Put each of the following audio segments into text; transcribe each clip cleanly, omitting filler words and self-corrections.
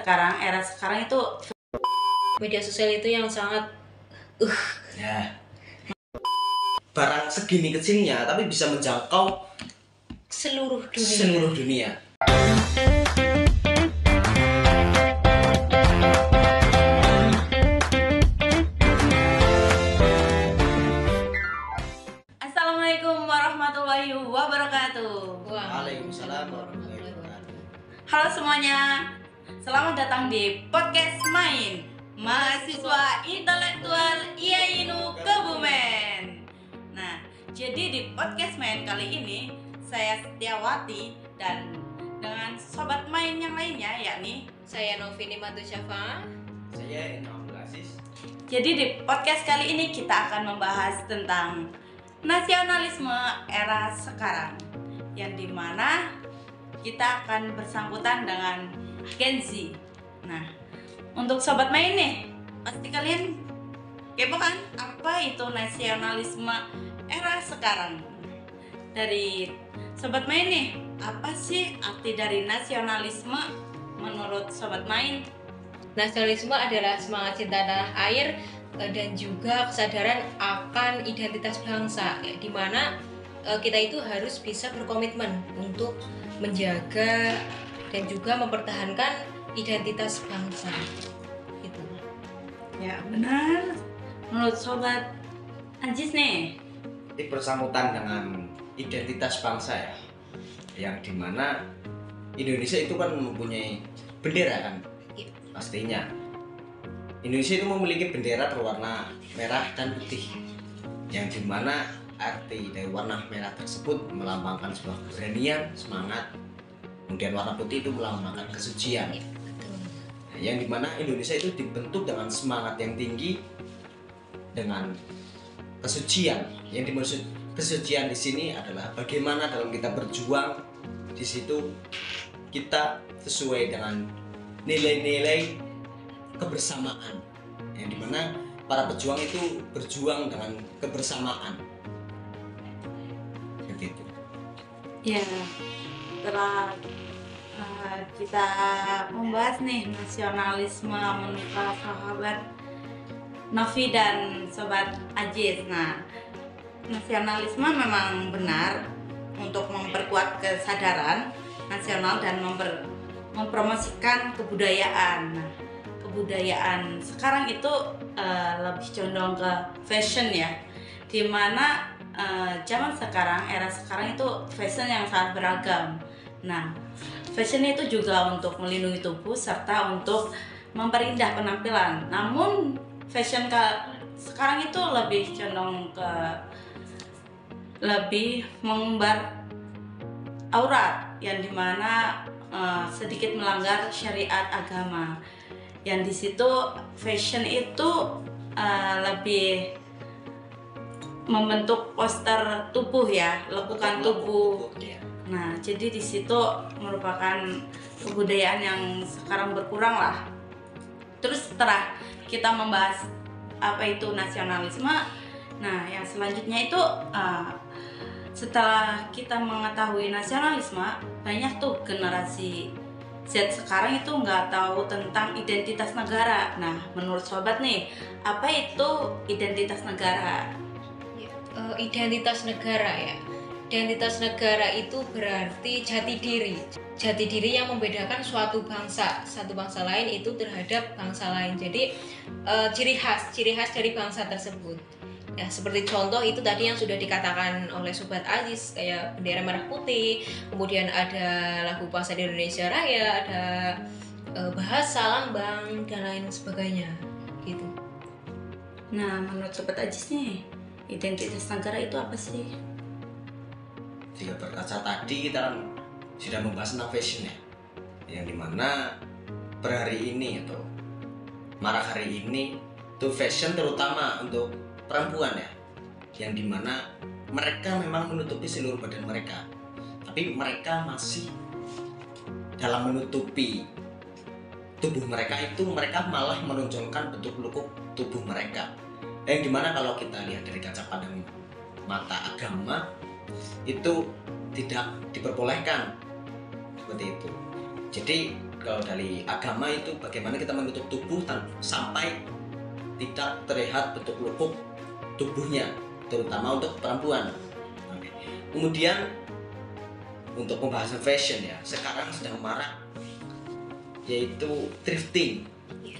era sekarang itu media sosial itu yang sangat ya, barang segini kecilnya tapi bisa menjangkau seluruh dunia. Assalamualaikum warahmatullahi wabarakatuh. Waalaikumsalam warahmatullahi wabarakatuh. Halo semuanya, selamat datang di podcast Main Mahasiswa Intelektual IAINU Kebumen. Nah, jadi di podcast Main kali ini saya Setiawati dan dengan sobat main yang lainnya, yakni saya Novini Matu Syafa. Saya Inam Aziz. Jadi di podcast kali ini kita akan membahas tentang nasionalisme era sekarang, yang dimana kita akan bersangkutan dengan Gen Z. Nah, untuk sobat main nih, pasti kalian kepo kan apa itu nasionalisme era sekarang? Dari sobat main nih, apa sih arti dari nasionalisme menurut sobat main? Nasionalisme adalah semangat cinta tanah air dan juga kesadaran akan identitas bangsa, di mana kita itu harus bisa berkomitmen untuk menjaga dan juga mempertahankan identitas bangsa. Gitu. Ya benar. Menurut sobat Anjis nih, Ini bersangkutan dengan identitas bangsa ya, yang dimana Indonesia itu kan mempunyai bendera kan, pastinya Indonesia itu memiliki bendera berwarna merah dan putih, yang dimana arti dari warna merah tersebut melambangkan sebuah keberanian, semangat. Kemudian warna putih itu melambangkan kesucian. Yang dimana Indonesia itu dibentuk dengan semangat yang tinggi, dengan kesucian. Yang dimaksud kesucian di sini adalah bagaimana dalam kita berjuang. Di situ kita sesuai dengan nilai-nilai kebersamaan, yang dimana para pejuang itu berjuang dengan kebersamaan. Begitu. ya setelah kita membahas nih nasionalisme menurut para sahabat Novi dan sobat Aziz. Nah, nasionalisme memang benar untuk memperkuat kesadaran nasional dan mempromosikan kebudayaan. Nah, kebudayaan sekarang itu lebih condong ke fashion ya, dimana zaman sekarang, era sekarang itu fashion yang sangat beragam. Nah, fashion itu juga untuk melindungi tubuh serta untuk memperindah penampilan. Namun fashion sekarang itu lebih condong ke lebih mengumbar aurat, yang dimana sedikit melanggar syariat agama. Yang di situ fashion itu lebih membentuk poster tubuh ya, lekukan tubuh. Nah, jadi di situ merupakan kebudayaan yang sekarang berkurang lah. Terus setelah kita membahas apa itu nasionalisme, nah yang selanjutnya itu setelah kita mengetahui nasionalisme, banyak tuh generasi Z sekarang itu nggak tahu tentang identitas negara. Nah, menurut sobat nih, apa itu identitas negara? Identitas negara ya. Identitas negara itu berarti jati diri. Jati diri yang membedakan suatu bangsa, satu bangsa lain itu terhadap bangsa lain. Jadi ciri khas dari bangsa tersebut. Ya, seperti contoh itu tadi yang sudah dikatakan oleh Sobat Aziz, kayak bendera merah putih, kemudian ada lagu bahasa Indonesia Raya, ada bahasa, lambang, dan lain sebagainya gitu. Nah, menurut Sobat Aziz nih, identitas negara itu apa sih? Jika berkaca tadi kita kan sudah membahas tentang fashion ya, yang dimana per hari ini atau marak hari ini itu fashion terutama untuk perempuan ya, yang dimana mereka memang menutupi seluruh badan mereka, tapi mereka masih dalam menutupi tubuh mereka itu, mereka malah menonjolkan bentuk lekuk tubuh mereka, yang dimana kalau kita lihat dari kaca pandang mata agama itu tidak diperbolehkan seperti itu. Jadi kalau dari agama itu bagaimana kita menutup tubuh sampai tidak terlihat bentuk lekuk tubuhnya, terutama untuk perempuan. Oke. Kemudian untuk pembahasan fashion ya, sekarang sedang marak yaitu thrifting.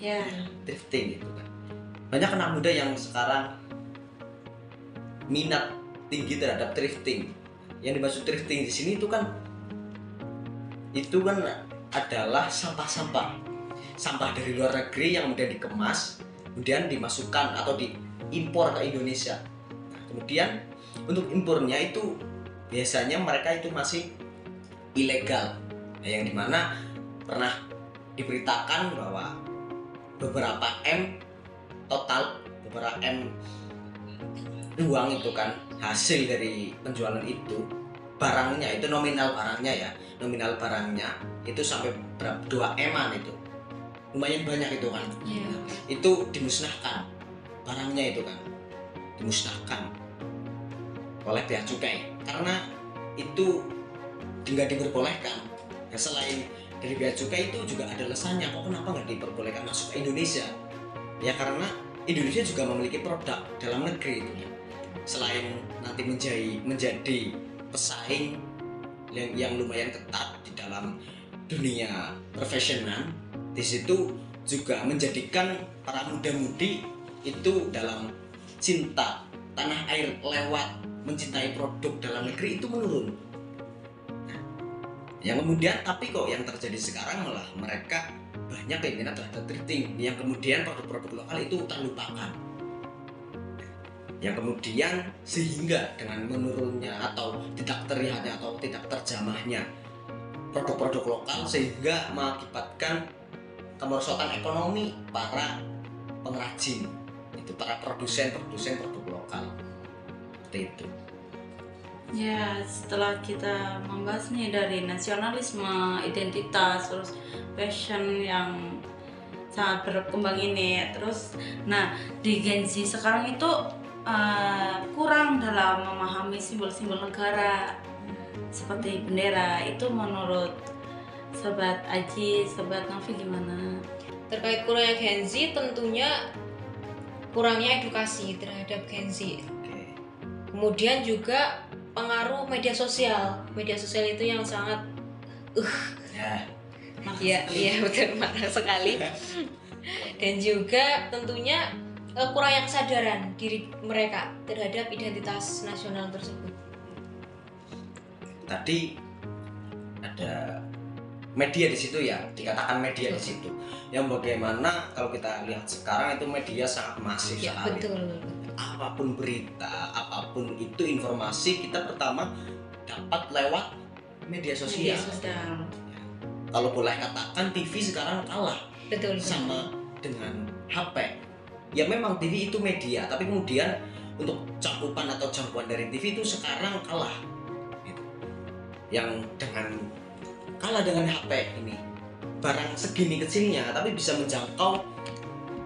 Ya. Thrifting gitu kan. Banyak anak muda yang sekarang minat tinggi terhadap thrifting. Yang dimaksud thrifting di sini itu kan adalah sampah-sampah dari luar negeri yang kemudian dikemas, kemudian dimasukkan atau diimpor ke Indonesia. Nah, kemudian untuk impornya itu biasanya mereka itu masih ilegal, yang dimana pernah diberitakan bahwa beberapa uang itu kan hasil dari penjualan itu, barangnya itu nominal barangnya itu sampai 2 M-an, itu lumayan banyak itu kan. Itu dimusnahkan, barangnya itu kan dimusnahkan oleh bea cukai karena itu nggak diperbolehkan. Ya, selain dari bea cukai itu juga ada alasannya kok kenapa nggak diperbolehkan masuk ke Indonesia. Ya karena Indonesia juga memiliki produk dalam negeri itu kan. Selain nanti menjadi pesaing yang lumayan ketat di dalam dunia profesional, di situ juga menjadikan para muda-mudi itu dalam cinta tanah air lewat mencintai produk dalam negeri itu menurun. Yang kemudian tapi kok yang terjadi sekarang malah mereka banyak keinginan terhadap thrifting, yang kemudian produk-produk lokal itu terlupakan. Yang kemudian sehingga dengan menurunnya atau tidak terlihatnya atau tidak terjamahnya produk-produk lokal sehingga mengakibatkan kemerosotan ekonomi para pengrajin, itu para produsen produk lokal. Seperti itu. Ya, setelah kita membahas nih dari nasionalisme, identitas, terus fashion yang sangat berkembang ini, terus nah di Gen Z sekarang itu kurang dalam memahami simbol-simbol negara seperti bendera. Itu menurut Sobat Aji, Sobat Novi gimana? Terkait kurangnya Gen Z, tentunya kurangnya edukasi terhadap Gen Z. Kemudian juga pengaruh media sosial itu yang sangat iya betul, marah sekali. Dan juga tentunya kurangnya kesadaran diri mereka terhadap identitas nasional tersebut. Tadi ada media di situ ya, dikatakan media di situ. Yang bagaimana kalau kita lihat sekarang itu media sangat masif sekali. Betul. Apapun berita, apapun itu informasi kita pertama dapat lewat media sosial. Kalau boleh katakan TV sekarang kalah sama dengan HP. Ya memang TV itu media, tapi kemudian untuk cakupan atau jangkauan dari TV itu sekarang kalah. Gitu. Yang kalah dengan HP ini. Barang segini kecilnya tapi bisa menjangkau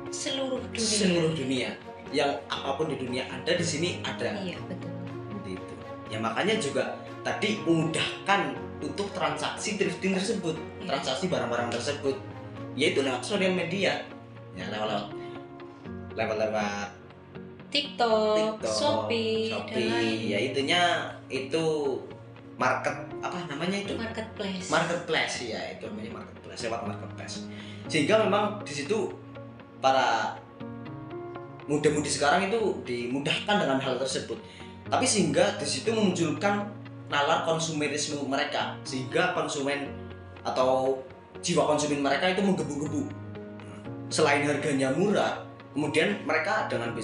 seluruh dunia. Yang apapun di dunia ada di sini ada. Iya, betul. Gitu. Ya makanya juga tadi memudahkan untuk transaksi thrifting tersebut, transaksi barang-barang tersebut, yaitu lewat sosial media, ya lewat TikTok, Shopee, ya itu marketplace ya, itu namanya marketplace, lewat marketplace. Sehingga memang di situ para muda-mudi sekarang itu dimudahkan dengan hal tersebut. Tapi sehingga di situ memunculkan nalar konsumerisme mereka, sehingga konsumen atau jiwa konsumen mereka itu menggebu-gebu. Selain harganya murah, kemudian mereka dengan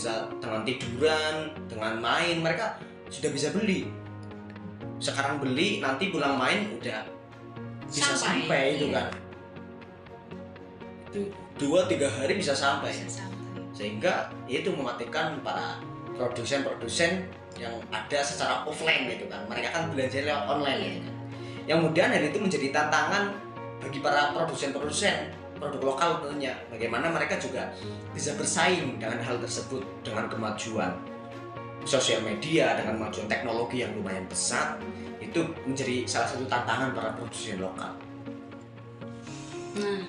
tiduran, dengan main, mereka sudah bisa beli. Sekarang beli, nanti pulang main udah bisa sampai itu kan. Itu 2-3 hari bisa sampai. Sehingga itu mematikan para produsen yang ada secara offline gitu kan. Mereka kan belanja lewat online gitu kan. Yang kemudian hari itu menjadi tantangan bagi para produsen produk lokal tentunya. Bagaimana mereka juga bisa bersaing dengan hal tersebut, dengan kemajuan sosial media, dengan kemajuan teknologi yang lumayan pesat. Itu menjadi salah satu tantangan para produsen lokal. Nah,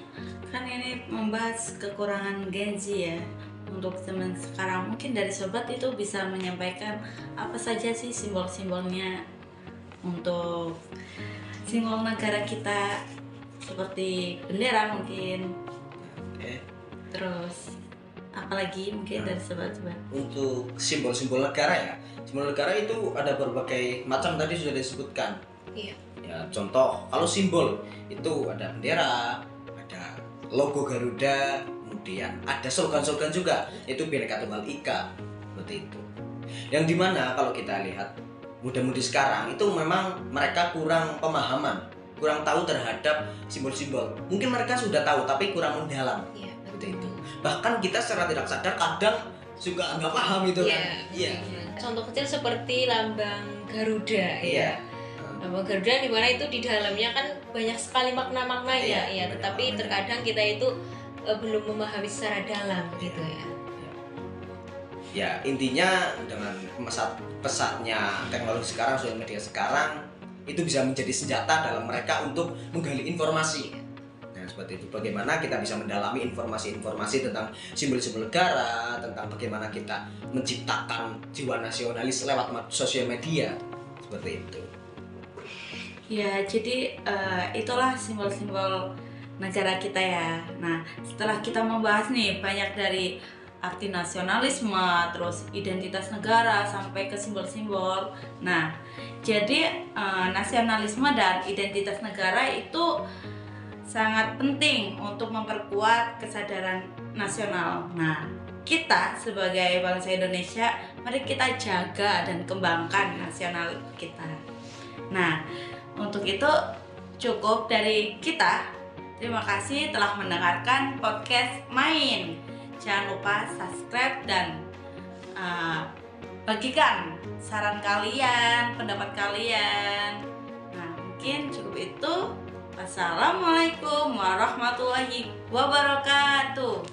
kan ini membahas kekurangan Gen Z ya. Untuk zaman sekarang mungkin dari sobat itu bisa menyampaikan apa saja sih simbol-simbolnya untuk simbol negara kita, seperti bendera mungkin. Oke. Terus apalagi mungkin dari sobat-sobat. Untuk simbol-simbol negara ya, simbol negara itu ada berbagai macam, tadi sudah disebutkan. Iya. Ya, contoh kalau simbol itu ada bendera, ada logo Garuda, kemudian ada slogan-slogan juga, yaitu Bhinneka Tunggal Ika, seperti itu. Yang dimana kalau kita lihat muda-mudi sekarang itu memang mereka kurang pemahaman, kurang tahu terhadap simbol-simbol. Mungkin mereka sudah tahu tapi kurang mendalam, Iya, seperti itu. Bahkan kita secara tidak sadar kadang juga nggak paham itu kan. Iya. Contoh kecil seperti lambang Garuda Iya. Lambang Garuda di mana itu di dalamnya kan banyak sekali makna-maknanya ya, Banyak tetapi maknanya. terkadang kita itu belum memahami secara dalam gitu ya. Ya, intinya dengan pesatnya teknologi sekarang, sosial media sekarang, itu bisa menjadi senjata dalam mereka untuk menggali informasi. Nah, seperti itu. Bagaimana kita bisa mendalami informasi-informasi tentang simbol-simbol negara, tentang bagaimana kita menciptakan jiwa nasionalis lewat sosial media. Seperti itu. Ya, jadi itulah simbol-simbol negara kita ya. Nah, setelah kita membahas nih banyak dari arti nasionalisme, terus identitas negara sampai ke simbol-simbol. Nah, jadi nasionalisme dan identitas negara itu sangat penting untuk memperkuat kesadaran nasional. Nah, kita sebagai bangsa Indonesia, mari kita jaga dan kembangkan nasional kita. Nah, untuk itu cukup dari kita. Terima kasih telah mendengarkan podcast Main. Jangan lupa subscribe dan bagikan saran kalian, pendapat kalian. Nah, mungkin cukup itu. Wassalamualaikum warahmatullahi wabarakatuh.